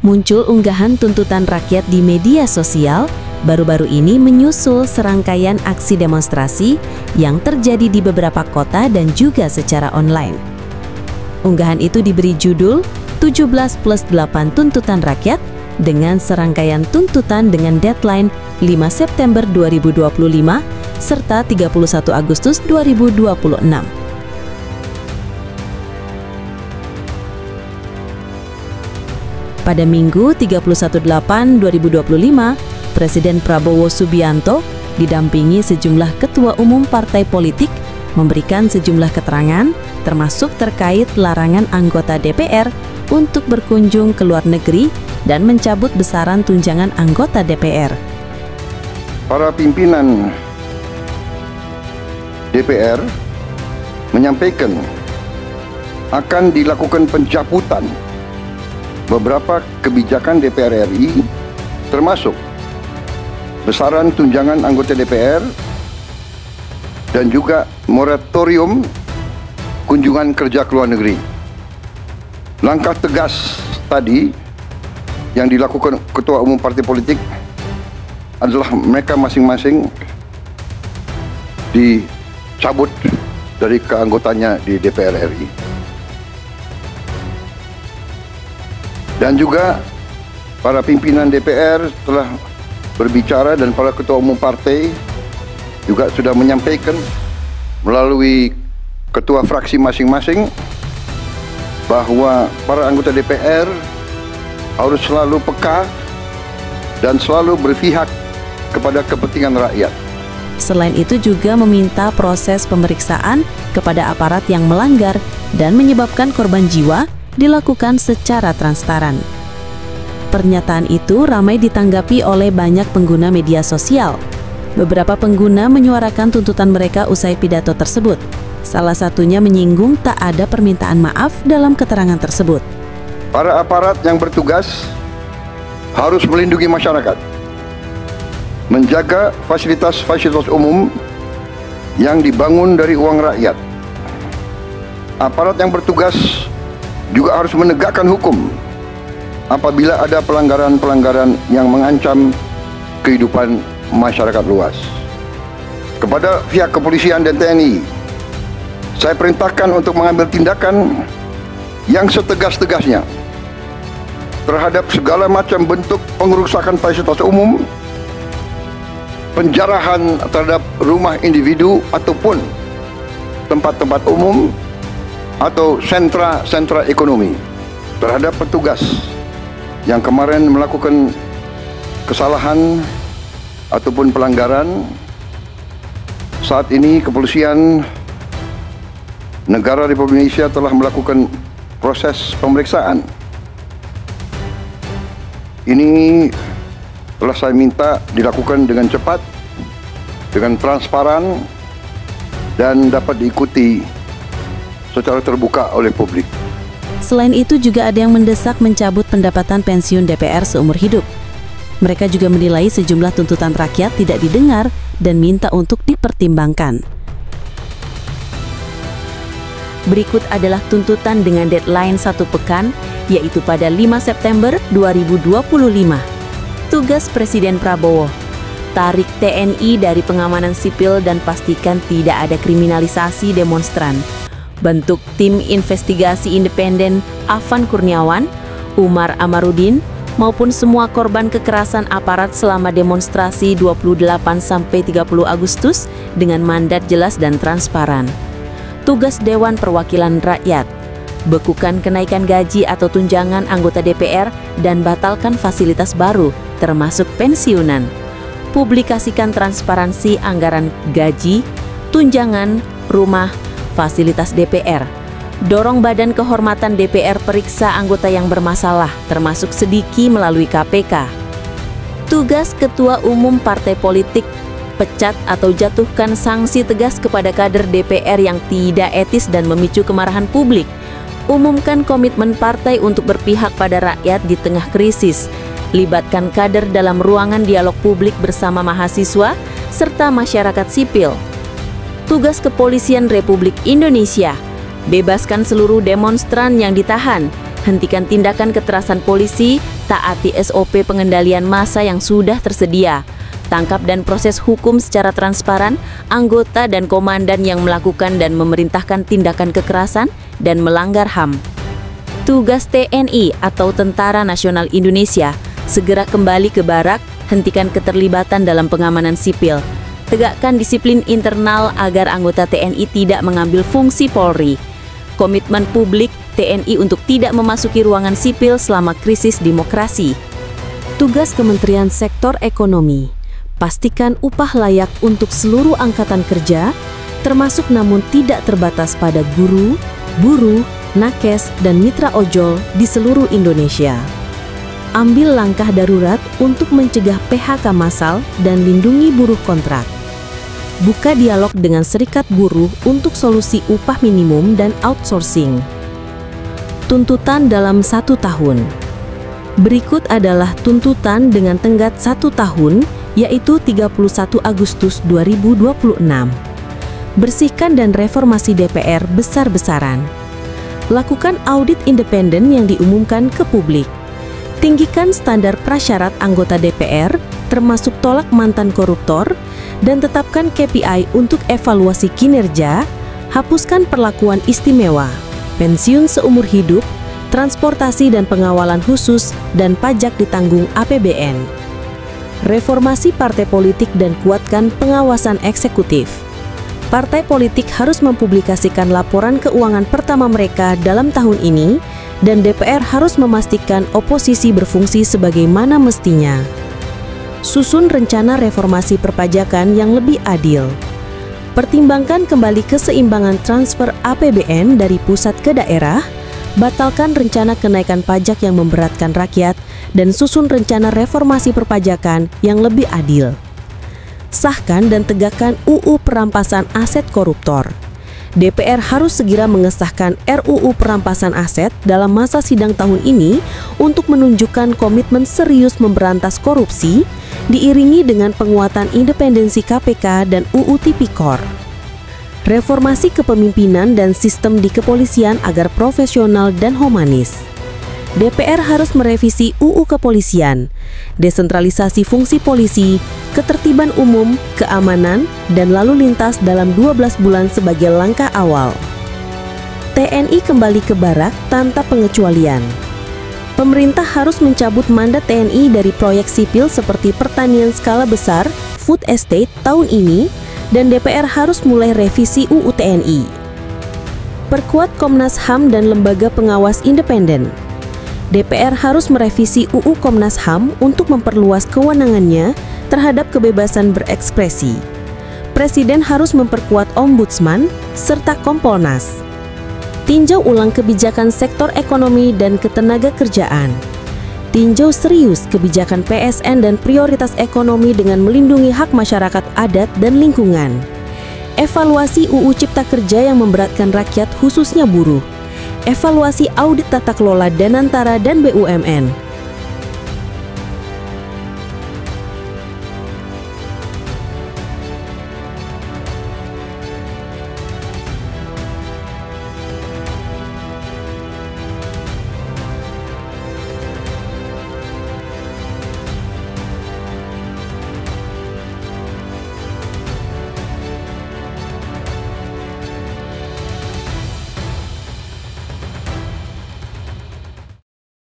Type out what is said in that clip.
Muncul unggahan tuntutan rakyat di media sosial baru-baru ini menyusul serangkaian aksi demonstrasi yang terjadi di beberapa kota dan juga secara online. Unggahan itu diberi judul 17+8 Tuntutan Rakyat dengan serangkaian tuntutan dengan deadline 5 September 2025 serta 31 Agustus 2026. Pada Minggu 31/8/2025, Presiden Prabowo Subianto didampingi sejumlah ketua umum partai politik memberikan sejumlah keterangan termasuk terkait larangan anggota DPR untuk berkunjung ke luar negeri dan mencabut besaran tunjangan anggota DPR. Para pimpinan DPR menyampaikan akan dilakukan pencabutan beberapa kebijakan DPR RI termasuk besaran tunjangan anggota DPR dan juga moratorium kunjungan kerja ke luar negeri. Langkah tegas tadi yang dilakukan ketua umum partai politik adalah mereka masing-masing dicabut dari keanggotaannya di DPR RI. Dan juga para pimpinan DPR telah berbicara dan para ketua umum partai juga sudah menyampaikan melalui ketua fraksi masing-masing bahwa para anggota DPR harus selalu peka dan selalu berpihak kepada kepentingan rakyat. Selain itu juga meminta proses pemeriksaan kepada aparat yang melanggar dan menyebabkan korban jiwa dilakukan secara transparan. Pernyataan itu ramai ditanggapi oleh banyak pengguna media sosial. Beberapa pengguna menyuarakan tuntutan mereka usai pidato tersebut. Salah satunya menyinggung tak ada permintaan maaf dalam keterangan tersebut. Para aparat yang bertugas harus melindungi masyarakat, menjaga fasilitas-fasilitas umum yang dibangun dari uang rakyat. Aparat yang bertugas juga harus menegakkan hukum apabila ada pelanggaran-pelanggaran yang mengancam kehidupan masyarakat luas. Kepada pihak kepolisian dan TNI, saya perintahkan untuk mengambil tindakan yang setegas-tegasnya terhadap segala macam bentuk pengerusakan fasilitas umum, penjarahan terhadap rumah individu ataupun tempat-tempat umum atau sentra-sentra ekonomi terhadap petugas yang kemarin melakukan kesalahan ataupun pelanggaran. Saat ini kepolisian negara Republik Indonesia telah melakukan proses pemeriksaan. Ini telah saya minta dilakukan dengan cepat, dengan transparan, dan dapat diikuti secara terbuka oleh publik. Selain itu juga ada yang mendesak mencabut pendapatan pensiun DPR seumur hidup. Mereka juga menilai sejumlah tuntutan rakyat tidak didengar dan minta untuk dipertimbangkan. Berikut adalah tuntutan dengan deadline 1 pekan, yaitu pada 5 September 2025. Tugas Presiden Prabowo: tarik TNI dari pengamanan sipil dan pastikan tidak ada kriminalisasi demonstran. Bentuk tim investigasi independen Afan Kurniawan, Umar Amarudin, maupun semua korban kekerasan aparat selama demonstrasi 28-30 Agustus dengan mandat jelas dan transparan. Tugas Dewan Perwakilan Rakyat: bekukan kenaikan gaji atau tunjangan anggota DPR dan batalkan fasilitas baru, termasuk pensiunan. Publikasikan transparansi anggaran gaji, tunjangan, rumah, fasilitas DPR. Dorong Badan Kehormatan DPR periksa anggota yang bermasalah, termasuk Sediki melalui KPK. Tugas Ketua Umum Partai Politik: pecat atau jatuhkan sanksi tegas kepada kader DPR yang tidak etis dan memicu kemarahan publik. Umumkan komitmen partai untuk berpihak pada rakyat di tengah krisis. Libatkan kader dalam ruangan dialog publik bersama mahasiswa serta masyarakat sipil. Tugas Kepolisian Republik Indonesia: bebaskan seluruh demonstran yang ditahan, hentikan tindakan kekerasan polisi, taati SOP pengendalian massa yang sudah tersedia, tangkap dan proses hukum secara transparan anggota dan komandan yang melakukan dan memerintahkan tindakan kekerasan dan melanggar HAM. Tugas TNI atau Tentara Nasional Indonesia segera kembali ke barak, hentikan keterlibatan dalam pengamanan sipil, tegakkan disiplin internal agar anggota TNI tidak mengambil fungsi Polri. Komitmen publik TNI untuk tidak memasuki ruangan sipil selama krisis demokrasi. Tugas Kementerian Sektor Ekonomi, pastikan upah layak untuk seluruh angkatan kerja, termasuk namun tidak terbatas pada guru, buruh, nakes, dan mitra ojol di seluruh Indonesia. Ambil langkah darurat untuk mencegah PHK massal dan lindungi buruh kontrak. Buka dialog dengan serikat buruh untuk solusi upah minimum dan outsourcing. Tuntutan dalam 1 tahun. Berikut adalah tuntutan dengan tenggat 1 tahun, yaitu 31 Agustus 2026. Bersihkan dan reformasi DPR besar-besaran. Lakukan audit independen yang diumumkan ke publik. Tinggikan standar prasyarat anggota DPR, termasuk tolak mantan koruptor, dan tetapkan KPI untuk evaluasi kinerja. Hapuskan perlakuan istimewa, pensiun seumur hidup, transportasi dan pengawalan khusus, dan pajak ditanggung APBN. Reformasi partai politik dan kuatkan pengawasan eksekutif. Partai politik harus mempublikasikan laporan keuangan pertama mereka dalam tahun ini, dan DPR harus memastikan oposisi berfungsi sebagaimana mestinya. Susun rencana reformasi perpajakan yang lebih adil. Pertimbangkan kembali keseimbangan transfer APBN dari pusat ke daerah, batalkan rencana kenaikan pajak yang memberatkan rakyat, dan susun rencana reformasi perpajakan yang lebih adil. Sahkan dan tegakkan UU perampasan aset koruptor. DPR harus segera mengesahkan RUU perampasan aset dalam masa sidang tahun ini untuk menunjukkan komitmen serius memberantas korupsi, diiringi dengan penguatan independensi KPK dan UU Tipikor. Reformasi kepemimpinan dan sistem di kepolisian agar profesional dan humanis. DPR harus merevisi UU Kepolisian, desentralisasi fungsi polisi, ketertiban umum, keamanan, dan lalu lintas dalam 12 bulan sebagai langkah awal. TNI kembali ke barak tanpa pengecualian. Pemerintah harus mencabut mandat TNI dari proyek sipil seperti pertanian skala besar, food estate tahun ini, dan DPR harus mulai revisi UU TNI. Perkuat Komnas HAM dan lembaga pengawas independen. DPR harus merevisi UU Komnas HAM untuk memperluas kewenangannya terhadap kebebasan berekspresi. Presiden harus memperkuat Ombudsman serta Kompolnas. Tinjau ulang kebijakan sektor ekonomi dan ketenagakerjaan. Tinjau serius kebijakan PSN dan prioritas ekonomi dengan melindungi hak masyarakat adat dan lingkungan. Evaluasi UU Cipta Kerja yang memberatkan rakyat khususnya buruh. Evaluasi audit tata kelola Danantara dan BUMN.